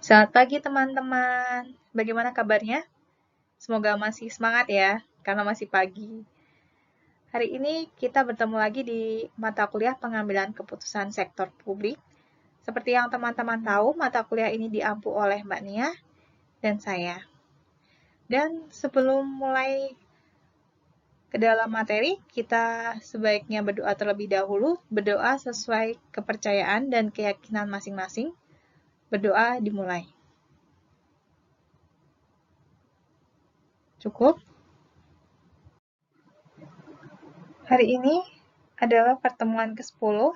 Selamat pagi teman-teman. Bagaimana kabarnya? Semoga masih semangat ya, karena masih pagi. Hari ini kita bertemu lagi di mata kuliah pengambilan keputusan sektor publik. Seperti yang teman-teman tahu, mata kuliah ini diampu oleh Mbak Nia dan saya. Dan sebelum mulai ke dalam materi, kita sebaiknya berdoa terlebih dahulu. Berdoa sesuai kepercayaan dan keyakinan masing-masing. Berdoa dimulai. Cukup? Hari ini adalah pertemuan ke-10.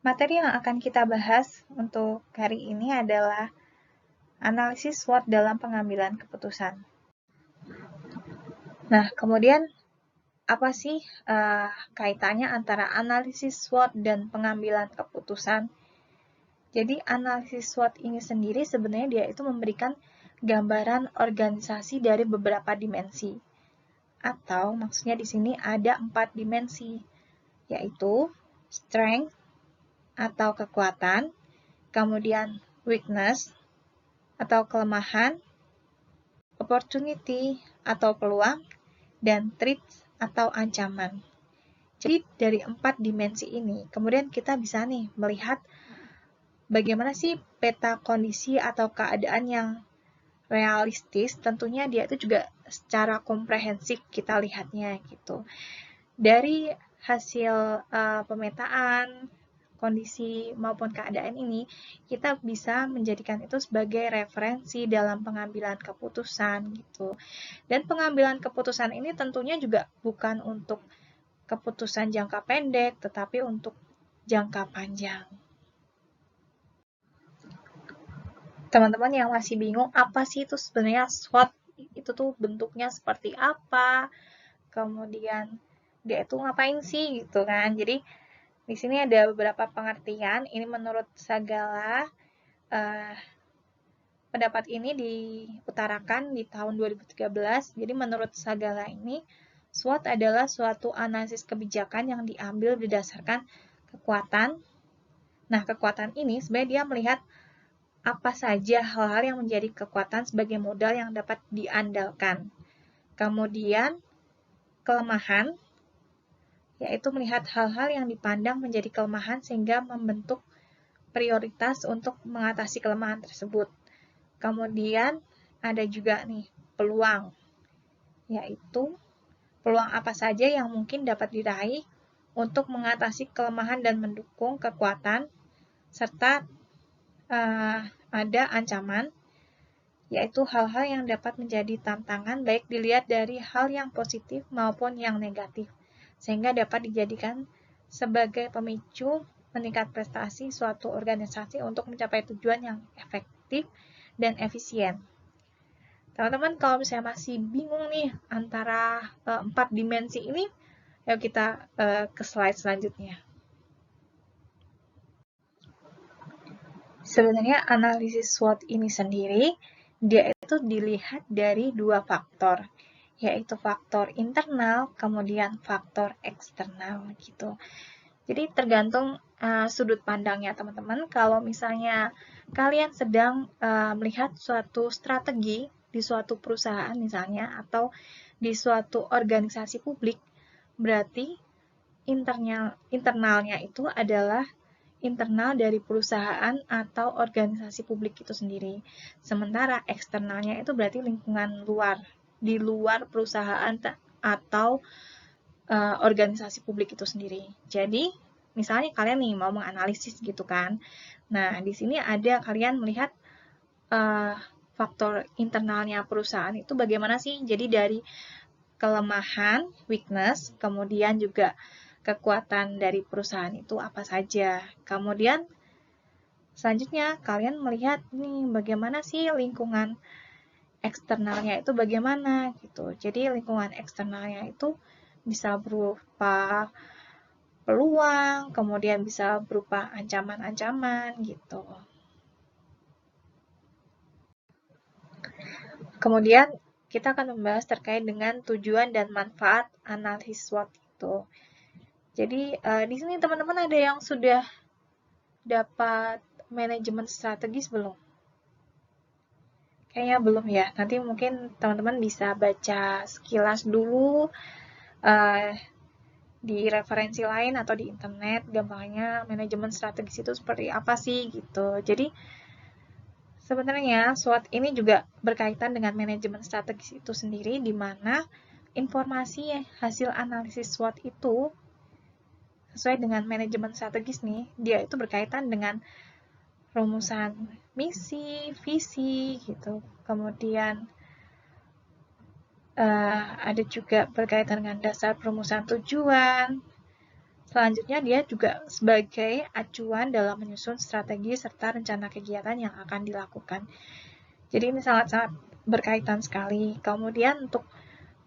Materi yang akan kita bahas untuk hari ini adalah analisis SWOT dalam pengambilan keputusan. Nah, kemudian apa sih kaitannya antara analisis SWOT dan pengambilan keputusan? Jadi, analisis SWOT ini sendiri sebenarnya dia itu memberikan gambaran organisasi dari beberapa dimensi. Atau maksudnya di sini ada 4 dimensi, yaitu strength atau kekuatan, kemudian weakness atau kelemahan, opportunity atau peluang, dan threats atau ancaman. Jadi dari 4 dimensi ini, kemudian kita bisa nih melihat bagaimana sih peta kondisi atau keadaan yang realistis. Tentunya dia itu juga secara komprehensif kita lihatnya gitu. Dari hasil pemetaan kondisi maupun keadaan ini, kita bisa menjadikan itu sebagai referensi dalam pengambilan keputusan gitu. Dan pengambilan keputusan ini tentunya juga bukan untuk keputusan jangka pendek, tetapi untuk jangka panjang. Teman-teman yang masih bingung, apa sih itu sebenarnya SWOT? Itu tuh bentuknya seperti apa? Kemudian dia itu ngapain sih gitu kan? Jadi di sini ada beberapa pengertian. Ini menurut Sagala. Pendapat ini diutarakan di tahun 2013. Jadi menurut Sagala ini, SWOT adalah suatu analisis kebijakan yang diambil berdasarkan kekuatan. Nah, kekuatan ini sebenarnya dia melihat apa saja hal-hal yang menjadi kekuatan sebagai modal yang dapat diandalkan. Kemudian, kelemahan, yaitu melihat hal-hal yang dipandang menjadi kelemahan sehingga membentuk prioritas untuk mengatasi kelemahan tersebut. Kemudian ada juga nih peluang, yaitu peluang apa saja yang mungkin dapat diraih untuk mengatasi kelemahan dan mendukung kekuatan, serta ada ancaman, yaitu hal-hal yang dapat menjadi tantangan baik dilihat dari hal yang positif maupun yang negatif, sehingga dapat dijadikan sebagai pemicu meningkat prestasi suatu organisasi untuk mencapai tujuan yang efektif dan efisien. Teman-teman kalau misalnya masih bingung nih antara 4 dimensi ini, yuk kita ke slide selanjutnya. Sebenarnya analisis SWOT ini sendiri, dia itu dilihat dari 2 faktor, yaitu faktor internal, kemudian faktor eksternal gitu. Jadi tergantung sudut pandangnya teman-teman. Kalau misalnya kalian sedang melihat suatu strategi di suatu perusahaan misalnya, atau di suatu organisasi publik, berarti internalnya itu adalah internal dari perusahaan atau organisasi publik itu sendiri. Sementara eksternalnya itu berarti lingkungan luar, di luar perusahaan atau organisasi publik itu sendiri. Jadi, misalnya kalian nih mau menganalisis gitu kan. Nah, di sini ada kalian melihat faktor internalnya perusahaan itu bagaimana sih? Jadi dari kelemahan, weakness, kemudian juga kekuatan dari perusahaan itu apa saja. Kemudian selanjutnya kalian melihat nih bagaimana sih lingkungan eksternalnya itu bagaimana gitu. Jadi lingkungan eksternalnya itu bisa berupa peluang, kemudian bisa berupa ancaman-ancaman gitu. Kemudian kita akan membahas terkait dengan tujuan dan manfaat analisis SWOT itu. Jadi di sini teman-teman ada yang sudah dapat manajemen strategis belum? Kayaknya belum ya. Nanti mungkin teman-teman bisa baca sekilas dulu di referensi lain atau di internet, gampangnya manajemen strategis itu seperti apa sih gitu. Jadi sebenarnya SWOT ini juga berkaitan dengan manajemen strategis itu sendiri, di mana informasi hasil analisis SWOT itu sesuai dengan manajemen strategis nih, dia itu berkaitan dengan rumusan misi, visi gitu. Kemudian ada juga berkaitan dengan dasar perumusan tujuan. Selanjutnya dia juga sebagai acuan dalam menyusun strategi serta rencana kegiatan yang akan dilakukan. Jadi ini sangat-sangat berkaitan sekali. Kemudian untuk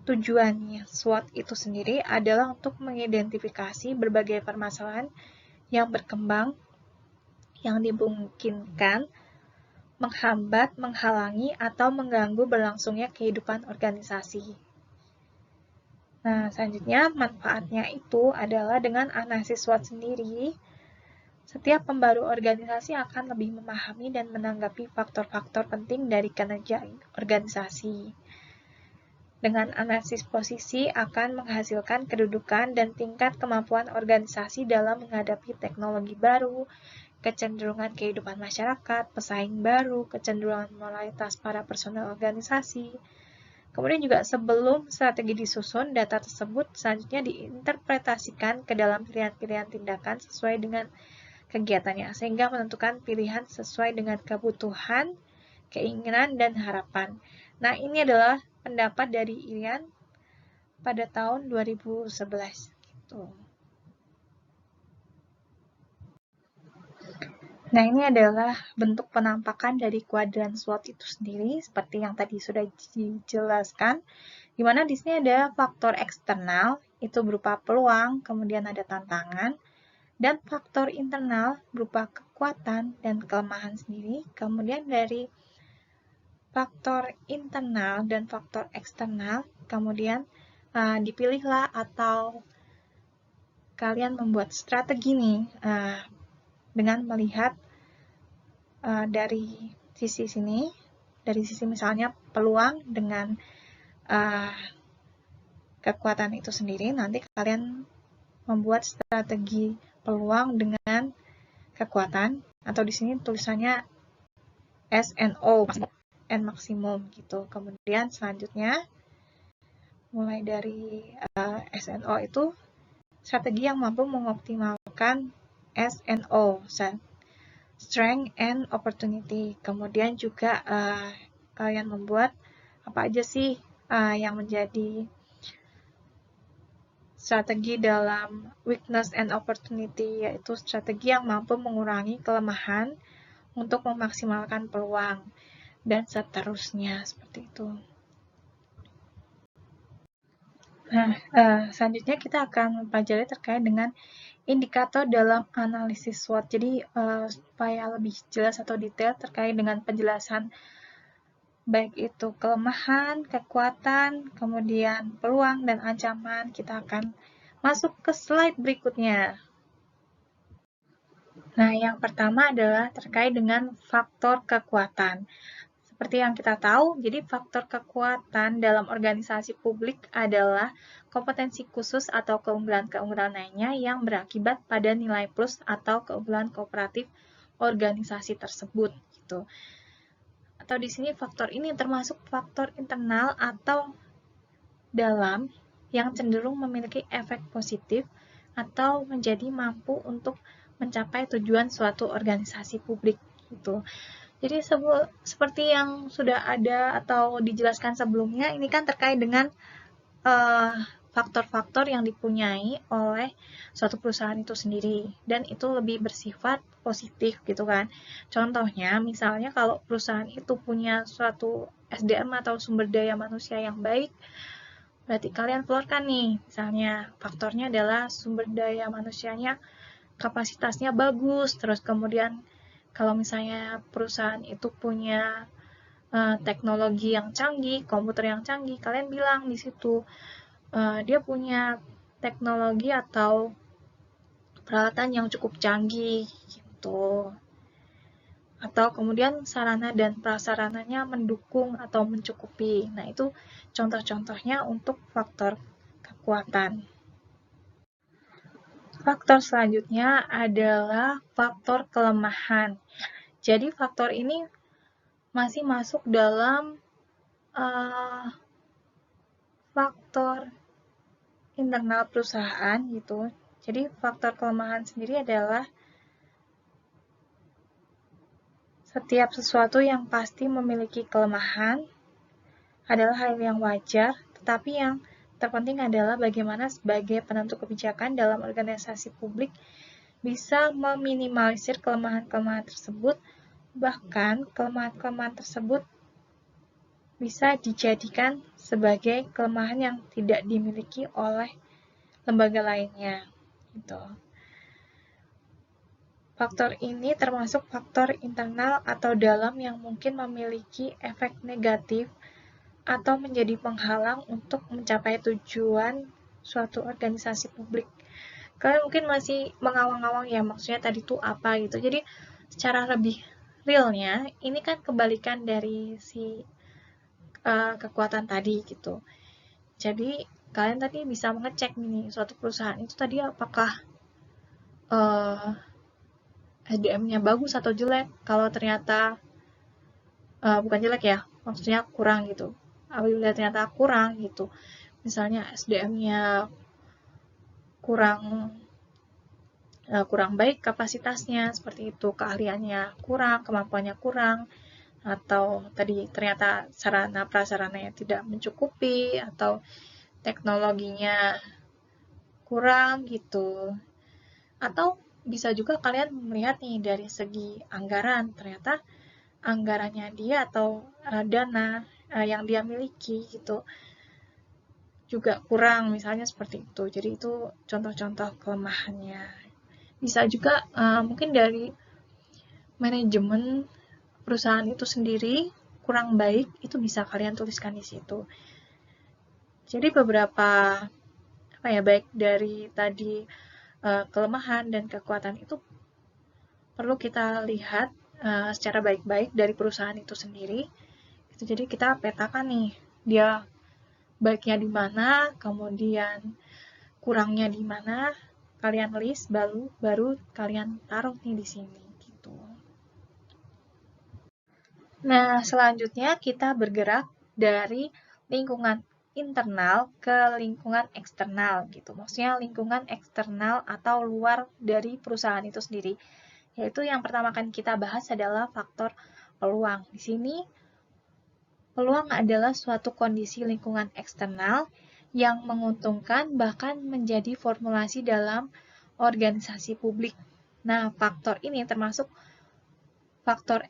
tujuannya SWOT itu sendiri adalah untuk mengidentifikasi berbagai permasalahan yang berkembang, yang dimungkinkan menghambat, menghalangi, atau mengganggu berlangsungnya kehidupan organisasi. Nah, selanjutnya manfaatnya itu adalah dengan analisis SWOT sendiri, setiap pembaru organisasi akan lebih memahami dan menanggapi faktor-faktor penting dari kinerja organisasi. Dengan analisis posisi akan menghasilkan kedudukan dan tingkat kemampuan organisasi dalam menghadapi teknologi baru, kecenderungan kehidupan masyarakat, pesaing baru, kecenderungan moralitas para personel organisasi. Kemudian juga sebelum strategi disusun, data tersebut selanjutnya diinterpretasikan ke dalam pilihan-pilihan tindakan sesuai dengan kegiatannya, sehingga menentukan pilihan sesuai dengan kebutuhan, keinginan, dan harapan. Nah, ini adalah pendapat dari Ilian pada tahun 2011. Gitu. Nah, ini adalah bentuk penampakan dari kuadran SWOT itu sendiri, seperti yang tadi sudah dijelaskan, di mana di sini ada faktor eksternal, itu berupa peluang, kemudian ada tantangan, dan faktor internal berupa kekuatan dan kelemahan sendiri. Kemudian dari faktor internal dan faktor eksternal, kemudian dipilihlah atau kalian membuat strategi nih dengan melihat dari sisi sini, dari sisi misalnya peluang dengan kekuatan itu sendiri, nanti kalian membuat strategi peluang dengan kekuatan, atau di sini tulisannya SNO, N maksimum gitu. Kemudian selanjutnya mulai dari SNO itu strategi yang mampu mengoptimalkan SNO, Strength and Opportunity. Kemudian juga kalian membuat apa aja sih yang menjadi strategi dalam weakness and opportunity, yaitu strategi yang mampu mengurangi kelemahan untuk memaksimalkan peluang, dan seterusnya, seperti itu. Nah, selanjutnya kita akan mempelajari terkait dengan indikator dalam analisis SWOT. Jadi, supaya lebih jelas atau detail terkait dengan penjelasan baik itu kelemahan, kekuatan, kemudian peluang, dan ancaman, kita akan masuk ke slide berikutnya. Nah, yang pertama adalah terkait dengan faktor kekuatan. Seperti yang kita tahu, jadi faktor kekuatan dalam organisasi publik adalah kompetensi khusus atau keunggulan-keunggulan lainnya yang berakibat pada nilai plus atau keunggulan kooperatif organisasi tersebut. Gitu. Atau di sini faktor ini termasuk faktor internal atau dalam yang cenderung memiliki efek positif atau menjadi mampu untuk mencapai tujuan suatu organisasi publik. Gitu. Jadi seperti yang sudah ada atau dijelaskan sebelumnya, ini kan terkait dengan faktor-faktor yang dipunyai oleh suatu perusahaan itu sendiri, dan itu lebih bersifat positif gitu kan. Contohnya, misalnya kalau perusahaan itu punya suatu SDM atau sumber daya manusia yang baik, berarti kalian keluarkan nih, misalnya faktornya adalah sumber daya manusianya kapasitasnya bagus, terus kemudian kalau misalnya perusahaan itu punya teknologi yang canggih, komputer yang canggih, kalian bilang di situ dia punya teknologi atau peralatan yang cukup canggih gitu. atau kemudian sarana dan prasarananya mendukung atau mencukupi. Nah, itu contoh-contohnya untuk faktor kekuatan. Faktor selanjutnya adalah faktor kelemahan. Jadi faktor ini masih masuk dalam faktor internal perusahaan gitu. Jadi faktor kelemahan sendiri adalah setiap sesuatu yang pasti memiliki kelemahan adalah hal yang wajar, tetapi yang terpenting adalah bagaimana sebagai penentu kebijakan dalam organisasi publik bisa meminimalisir kelemahan-kelemahan tersebut, bahkan kelemahan-kelemahan tersebut bisa dijadikan sebagai kelemahan yang tidak dimiliki oleh lembaga lainnya. Gitu. Faktor ini termasuk faktor internal atau dalam yang mungkin memiliki efek negatif atau menjadi penghalang untuk mencapai tujuan suatu organisasi publik. Kalian mungkin masih mengawang-awang ya, maksudnya tadi itu apa gitu. Jadi secara lebih realnya, ini kan kebalikan dari si kekuatan tadi gitu. Jadi kalian tadi bisa mengecek nih, suatu perusahaan itu tadi apakah SDM-nya bagus atau jelek. Kalau ternyata bukan jelek ya, maksudnya kurang gitu. Apabila ternyata kurang gitu, misalnya SDM-nya kurang baik kapasitasnya, seperti itu, keahliannya kurang, kemampuannya kurang, atau tadi ternyata sarana prasarananya tidak mencukupi, atau teknologinya kurang gitu. Atau bisa juga kalian melihat nih dari segi anggaran, ternyata anggarannya dia atau dana yang dia miliki gitu juga kurang, misalnya seperti itu. Jadi itu contoh-contoh kelemahannya. Bisa juga mungkin dari manajemen perusahaan itu sendiri kurang baik, itu bisa kalian tuliskan di situ. Jadi beberapa baik dari tadi kelemahan dan kekuatan itu perlu kita lihat secara baik-baik dari perusahaan itu sendiri. Jadi kita petakan nih, dia baiknya di mana, kemudian kurangnya di mana, kalian list baru kalian taruh nih di sini gitu. Nah, selanjutnya kita bergerak dari lingkungan internal ke lingkungan eksternal gitu. Maksudnya lingkungan eksternal atau luar dari perusahaan itu sendiri. Yaitu yang pertama akan kita bahas adalah faktor peluang. Di sini peluang adalah suatu kondisi lingkungan eksternal yang menguntungkan bahkan menjadi formulasi dalam organisasi publik. Nah, faktor ini termasuk faktor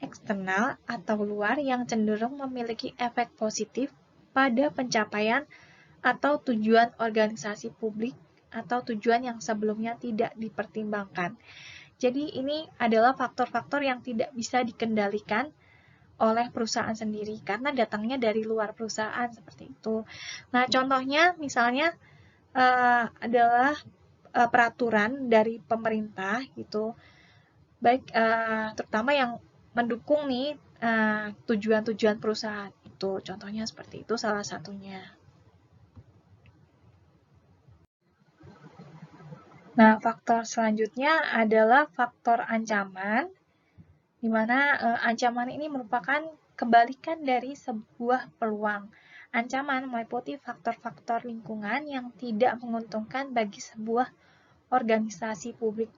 eksternal atau luar yang cenderung memiliki efek positif pada pencapaian atau tujuan organisasi publik atau tujuan yang sebelumnya tidak dipertimbangkan. Jadi ini adalah faktor-faktor yang tidak bisa dikendalikan oleh perusahaan sendiri karena datangnya dari luar perusahaan seperti itu. Nah, contohnya misalnya adalah peraturan dari pemerintah gitu. Baik terutama yang mendukung nih tujuan-tujuan perusahaan itu. Contohnya seperti itu salah satunya. Nah, faktor selanjutnya adalah faktor ancaman, di mana ancaman ini merupakan kebalikan dari sebuah peluang. Ancaman meliputi faktor-faktor lingkungan yang tidak menguntungkan bagi sebuah organisasi publik.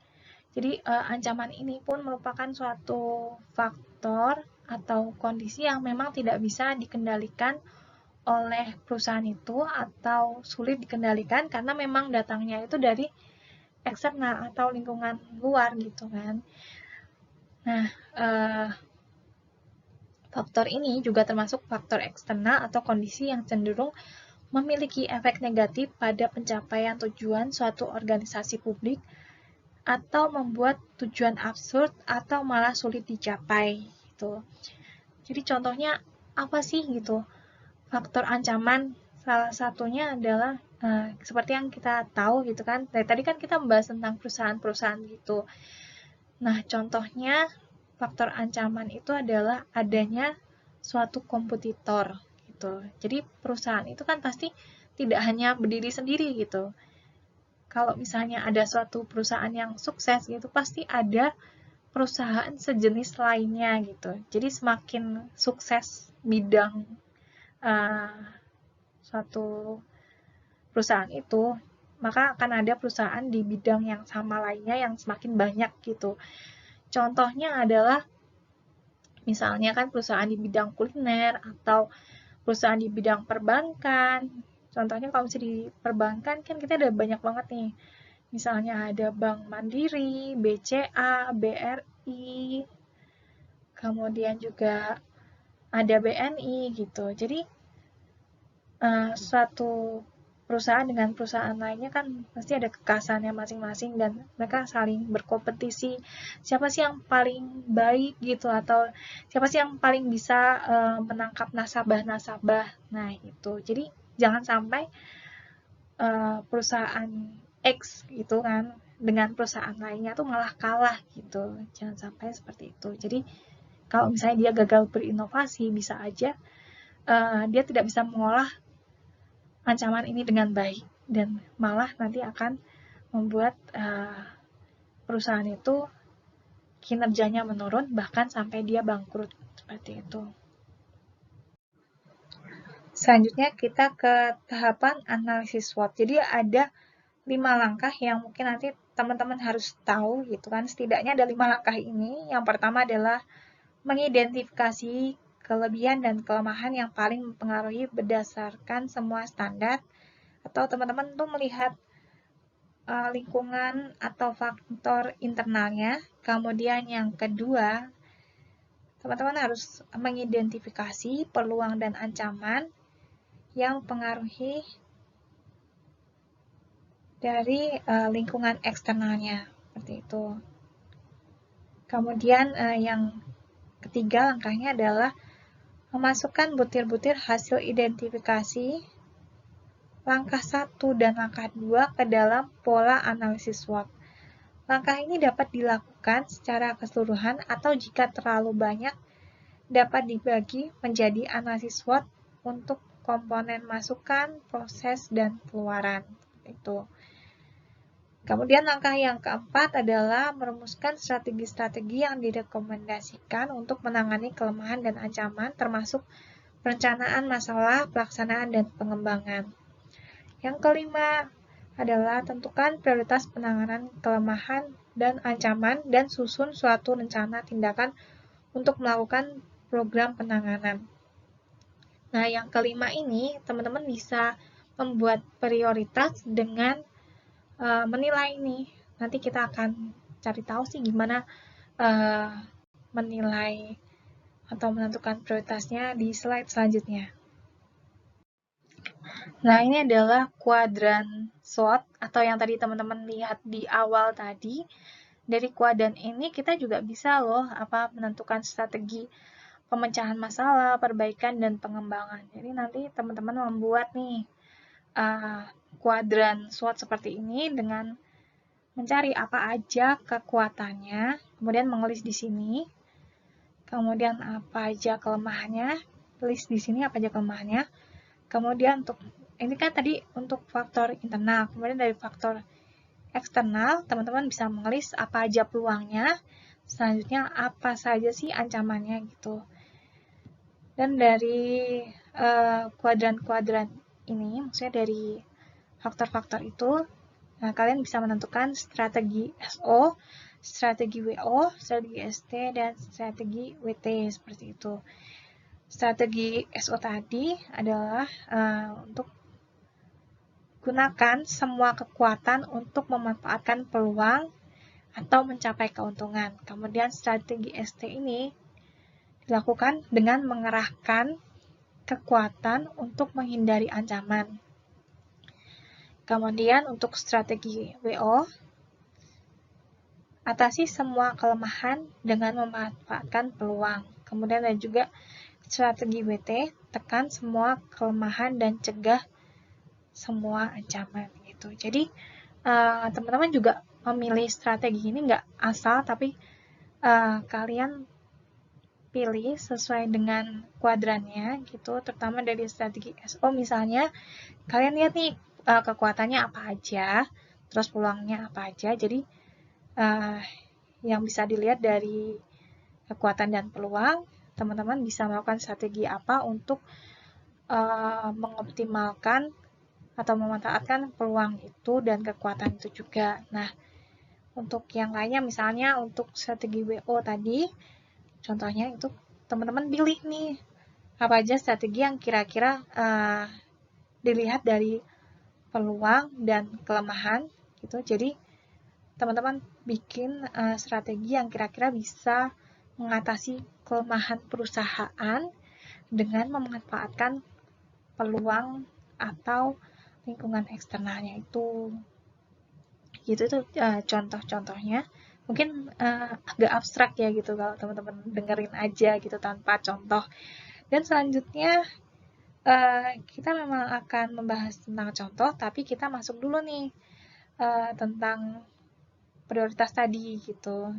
Jadi ancaman ini pun merupakan suatu faktor atau kondisi yang memang tidak bisa dikendalikan oleh perusahaan itu atau sulit dikendalikan karena memang datangnya itu dari eksternal atau lingkungan luar gitu kan. Nah, faktor ini juga termasuk faktor eksternal atau kondisi yang cenderung memiliki efek negatif pada pencapaian tujuan suatu organisasi publik atau membuat tujuan absurd atau malah sulit dicapai gitu. Jadi contohnya apa sih gitu? Faktor ancaman salah satunya adalah seperti yang kita tahu gitu kan. Dari tadi kan kita membahas tentang perusahaan-perusahaan gitu. Nah, contohnya faktor ancaman itu adalah adanya suatu kompetitor gitu. Jadi perusahaan itu kan pasti tidak hanya berdiri sendiri gitu. Kalau misalnya ada suatu perusahaan yang sukses gitu, pasti ada perusahaan sejenis lainnya gitu. Jadi semakin sukses bidang suatu perusahaan itu, maka akan ada perusahaan di bidang yang sama lainnya yang semakin banyak gitu. Contohnya adalah misalnya kan perusahaan di bidang kuliner atau perusahaan di bidang perbankan. Contohnya kalau misalnya di perbankan kan kita ada banyak banget nih. Misalnya ada Bank Mandiri, BCA, BRI, kemudian juga ada BNI gitu. Jadi suatu perusahaan dengan perusahaan lainnya kan pasti ada kekhasannya masing-masing dan mereka saling berkompetisi. Siapa sih yang paling baik gitu atau siapa sih yang paling bisa menangkap nasabah-nasabah. Nah, itu. Jadi jangan sampai perusahaan X gitu kan dengan perusahaan lainnya tuh malah kalah gitu. Jangan sampai seperti itu. Jadi kalau misalnya dia gagal berinovasi, bisa aja dia tidak bisa mengolah ancaman ini dengan baik dan malah nanti akan membuat perusahaan itu kinerjanya menurun bahkan sampai dia bangkrut seperti itu. Selanjutnya kita ke tahapan analisis SWOT. Jadi ada 5 langkah yang mungkin nanti teman-teman harus tahu gitu kan. Setidaknya ada 5 langkah ini. Yang pertama adalah mengidentifikasi kelebihan dan kelemahan yang paling mempengaruhi berdasarkan semua standar, atau teman-teman tuh melihat lingkungan atau faktor internalnya. Kemudian yang kedua, teman-teman harus mengidentifikasi peluang dan ancaman yang mempengaruhi dari lingkungan eksternalnya, seperti itu. Kemudian yang ketiga langkahnya adalah memasukkan butir-butir hasil identifikasi langkah 1 dan langkah 2 ke dalam pola analisis SWOT. Langkah ini dapat dilakukan secara keseluruhan atau jika terlalu banyak dapat dibagi menjadi analisis SWOT untuk komponen masukan, proses, dan keluaran. Itu. Kemudian langkah yang keempat adalah merumuskan strategi-strategi yang direkomendasikan untuk menangani kelemahan dan ancaman termasuk perencanaan masalah, pelaksanaan, dan pengembangan. Yang kelima adalah tentukan prioritas penanganan kelemahan dan ancaman dan susun suatu rencana tindakan untuk melakukan program penanganan. Nah, yang kelima ini teman-teman bisa membuat prioritas dengan menilai ini. Nanti kita akan cari tahu sih gimana menilai atau menentukan prioritasnya di slide selanjutnya. Nah, ini adalah kuadran SWOT atau yang tadi teman-teman lihat di awal tadi. Dari kuadran ini kita juga bisa loh menentukan strategi pemecahan masalah, perbaikan, dan pengembangan. Jadi nanti teman-teman membuat nih kuadran SWOT seperti ini dengan mencari apa aja kekuatannya, kemudian mengelis di sini. Kemudian apa aja kelemahannya, list di sini apa aja kelemahannya. Kemudian untuk ini kan tadi untuk faktor internal, kemudian dari faktor eksternal, teman-teman bisa mengelis apa aja peluangnya, selanjutnya apa saja sih ancamannya gitu. Dan dari kuadran-kuadran ini, maksudnya dari faktor-faktor itu, nah, kalian bisa menentukan strategi SO, strategi WO, strategi ST, dan strategi WT, seperti itu. Strategi SO tadi adalah untuk gunakan semua kekuatan untuk memanfaatkan peluang atau mencapai keuntungan. Kemudian strategi ST ini dilakukan dengan mengerahkan kekuatan untuk menghindari ancaman. Kemudian untuk strategi WO, atasi semua kelemahan dengan memanfaatkan peluang. Kemudian ada juga strategi WT, tekan semua kelemahan dan cegah semua ancaman gitu. Jadi teman-teman juga memilih strategi ini nggak asal, tapi kalian pilih sesuai dengan kuadrannya gitu, terutama dari strategi SO. Misalnya kalian lihat nih kekuatannya apa aja, terus peluangnya apa aja. Jadi yang bisa dilihat dari kekuatan dan peluang, teman-teman bisa melakukan strategi apa untuk mengoptimalkan atau memanfaatkan peluang itu dan kekuatan itu juga. Nah, untuk yang lainnya misalnya untuk strategi WO tadi, contohnya itu teman-teman pilih nih apa aja strategi yang kira-kira dilihat dari peluang dan kelemahan gitu. Jadi teman-teman bikin strategi yang kira-kira bisa mengatasi kelemahan perusahaan dengan memanfaatkan peluang atau lingkungan eksternalnya itu. Gitu itu contoh-contohnya. Mungkin agak abstrak ya gitu kalau teman-teman dengerin aja gitu tanpa contoh. Dan selanjutnya kita memang akan membahas tentang contoh, tapi kita masuk dulu nih tentang prioritas tadi gitu.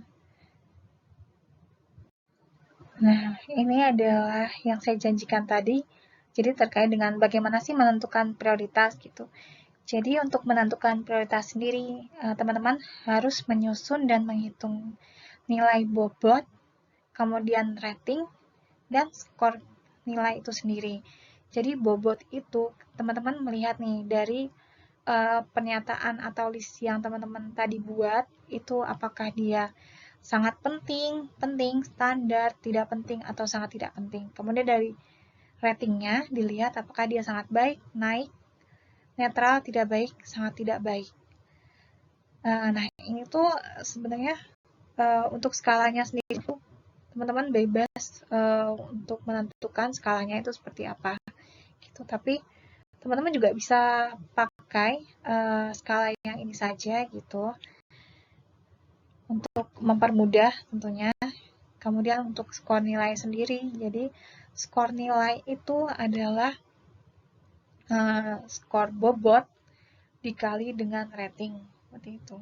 Nah, ini adalah yang saya janjikan tadi. Jadi terkait dengan bagaimana sih menentukan prioritas gitu. Jadi untuk menentukan prioritas sendiri, teman-teman harus menyusun dan menghitung nilai bobot, kemudian rating, dan skor nilai itu sendiri. Jadi bobot itu teman-teman melihat nih dari pernyataan atau list yang teman-teman tadi buat, itu apakah dia sangat penting, penting, standar, tidak penting, atau sangat tidak penting. Kemudian dari ratingnya dilihat apakah dia sangat baik, naik, netral, tidak baik, sangat tidak baik. Nah, ini tuh sebenarnya untuk skalanya sendiri tuh teman-teman bebas untuk menentukan skalanya itu seperti apa gitu. Tapi teman-teman juga bisa pakai skala yang ini saja gitu untuk mempermudah tentunya. Kemudian untuk skor nilai sendiri, jadi skor nilai itu adalah skor bobot dikali dengan rating, seperti itu.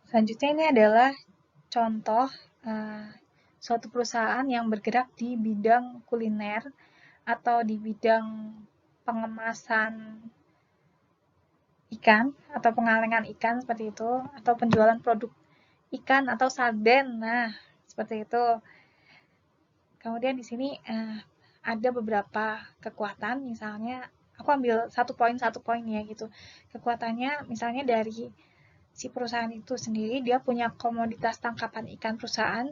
Selanjutnya ini adalah contoh suatu perusahaan yang bergerak di bidang kuliner atau di bidang pengemasan ikan atau pengalengan ikan seperti itu, atau penjualan produk ikan atau sarden. Nah, seperti itu. Kemudian di sini ada beberapa kekuatan, misalnya aku ambil satu poin ya gitu. Kekuatannya misalnya dari si perusahaan itu sendiri, dia punya komoditas tangkapan ikan perusahaan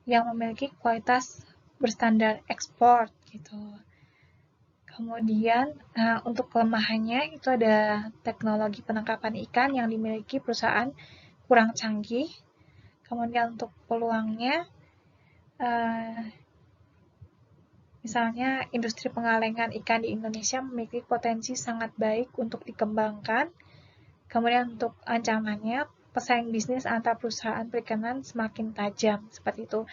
yang memiliki kualitas berstandar ekspor gitu. Kemudian untuk kelemahannya itu ada teknologi penangkapan ikan yang dimiliki perusahaan kurang canggih. Kemudian untuk peluangnya, misalnya industri pengalengan ikan di Indonesia memiliki potensi sangat baik untuk dikembangkan. Kemudian untuk ancamannya, pesaing bisnis antar perusahaan perikanan semakin tajam, seperti itu.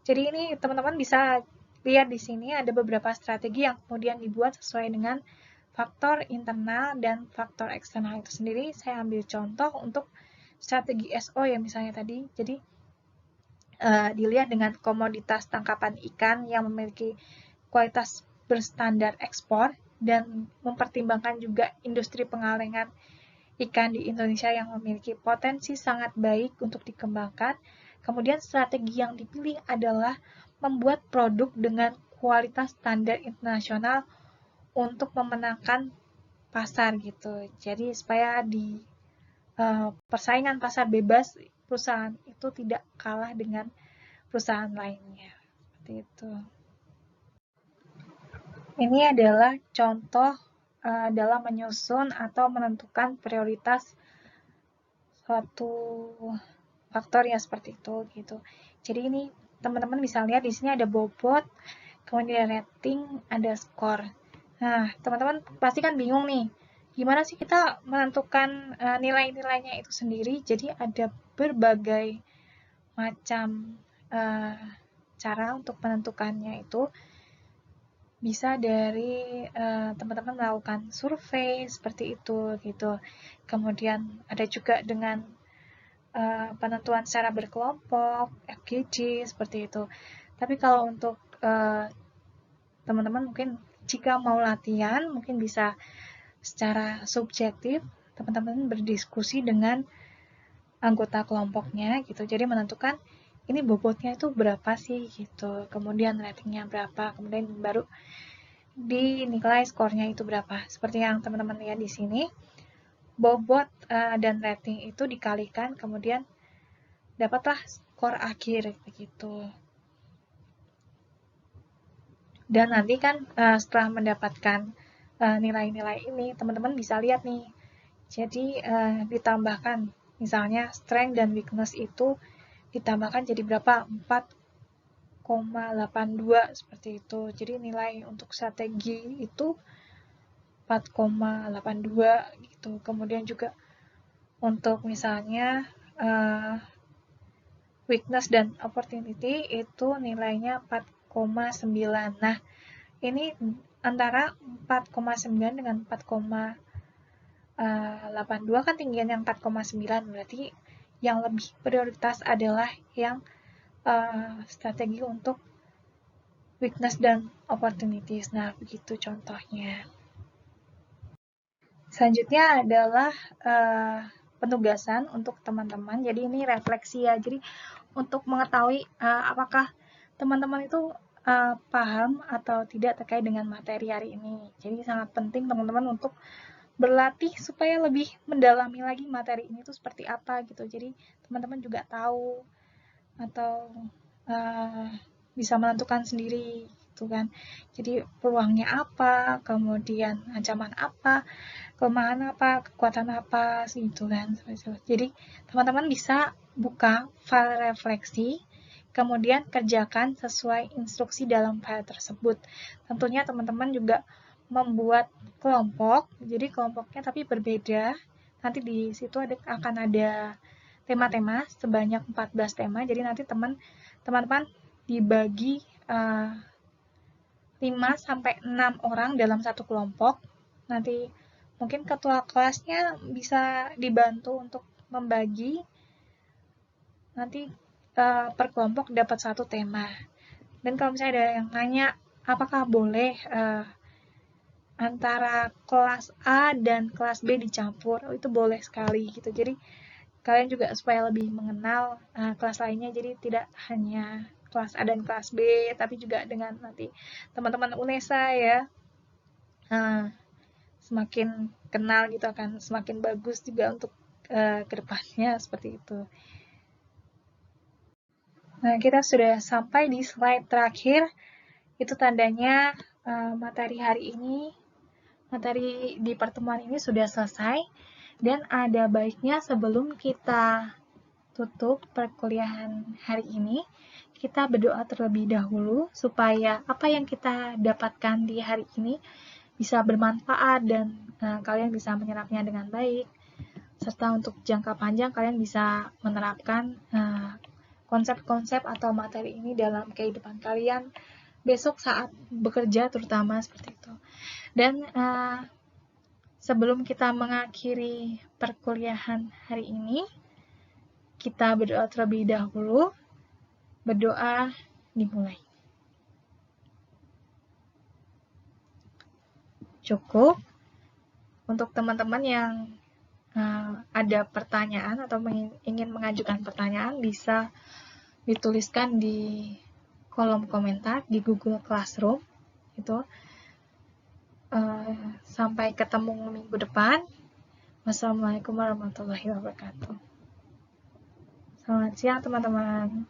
Jadi ini teman-teman bisa lihat di sini ada beberapa strategi yang kemudian dibuat sesuai dengan faktor internal dan faktor eksternal itu sendiri. Saya ambil contoh untuk strategi SO ya misalnya tadi. Jadi dilihat dengan komoditas tangkapan ikan yang memiliki kualitas berstandar ekspor dan mempertimbangkan juga industri pengalengan ikan di Indonesia yang memiliki potensi sangat baik untuk dikembangkan. Kemudian strategi yang dipilih adalah membuat produk dengan kualitas standar internasional untuk memenangkan pasar gitu. Jadi supaya di persaingan pasar bebas perusahaan itu tidak kalah dengan perusahaan lainnya. Seperti itu. Ini adalah contoh dalam menyusun atau menentukan prioritas suatu faktor ya seperti itu gitu. Jadi ini teman-teman bisa lihat di sini ada bobot, kemudian rating, ada skor. Nah, teman-teman pasti kan bingung nih, gimana sih kita menentukan nilai-nilainya itu sendiri. Jadi ada berbagai macam cara untuk menentukannya itu. Bisa dari teman-teman melakukan survei seperti itu gitu. Kemudian ada juga dengan penentuan secara berkelompok, FGD, seperti itu. Tapi kalau untuk teman-teman mungkin jika mau latihan, mungkin bisa secara subjektif, teman-teman berdiskusi dengan anggota kelompoknya gitu. Jadi menentukan ini bobotnya itu berapa sih gitu. Kemudian ratingnya berapa, kemudian baru dinilai skornya itu berapa. Seperti yang teman-teman lihat di sini, bobot dan rating itu dikalikan, kemudian dapatlah skor akhir begitu. Dan nanti kan setelah mendapatkan nilai-nilai ini, teman-teman bisa lihat nih. Jadi ditambahkan, misalnya strength dan weakness itu ditambahkan jadi berapa? 4,82 seperti itu. Jadi nilai untuk strategi itu 4,82 gitu. Kemudian juga untuk misalnya weakness dan opportunity itu nilainya 4,9. Nah, ini antara 4,9 dengan 4,82 kan tinggian yang 4,9, berarti yang lebih prioritas adalah yang strategi untuk weakness dan opportunities. Nah, begitu contohnya. Selanjutnya adalah penugasan untuk teman-teman. Jadi ini refleksi ya. Jadi untuk mengetahui apakah teman-teman itu paham atau tidak terkait dengan materi hari ini. Jadi sangat penting teman-teman untuk berlatih supaya lebih mendalami lagi materi ini tuh seperti apa gitu. Jadi teman-teman juga tahu atau bisa menentukan sendiri gitu kan. Jadi peluangnya apa, kemudian ancaman apa, kelemahan apa, kekuatan apa gitu kan. Jadi teman-teman bisa buka file refleksi, kemudian kerjakan sesuai instruksi dalam file tersebut. Tentunya teman-teman juga membuat kelompok, jadi kelompoknya tapi berbeda. Nanti di situ akan ada tema-tema sebanyak 14 tema. Jadi nanti teman-teman dibagi 5-6 orang dalam satu kelompok. Nanti mungkin ketua kelasnya bisa dibantu untuk membagi. Nanti per kelompok dapat satu tema. Dan kalau misalnya ada yang nanya, apakah boleh antara kelas A dan kelas B dicampur? Oh, itu boleh sekali gitu. Jadi kalian juga supaya lebih mengenal kelas lainnya, jadi tidak hanya kelas A dan kelas B, tapi juga dengan nanti teman-teman UNESA ya, semakin kenal gitu akan semakin bagus juga untuk kedepannya seperti itu. Nah, kita sudah sampai di slide terakhir, itu tandanya materi hari ini, materi di pertemuan ini sudah selesai. Dan ada baiknya sebelum kita tutup perkuliahan hari ini, kita berdoa terlebih dahulu supaya apa yang kita dapatkan di hari ini bisa bermanfaat dan kalian bisa menyerapnya dengan baik, serta untuk jangka panjang kalian bisa menerapkan konsep-konsep atau materi ini dalam kehidupan kalian besok saat bekerja terutama seperti itu. Dan sebelum kita mengakhiri perkuliahan hari ini, kita berdoa terlebih dahulu. Berdoa dimulai. Cukup. Untuk teman-teman yang ada pertanyaan atau ingin mengajukan pertanyaan, bisa dituliskan di kolom komentar di Google Classroom. Itu. Sampai ketemu minggu depan. Wassalamualaikum warahmatullahi wabarakatuh. Selamat siang teman-teman.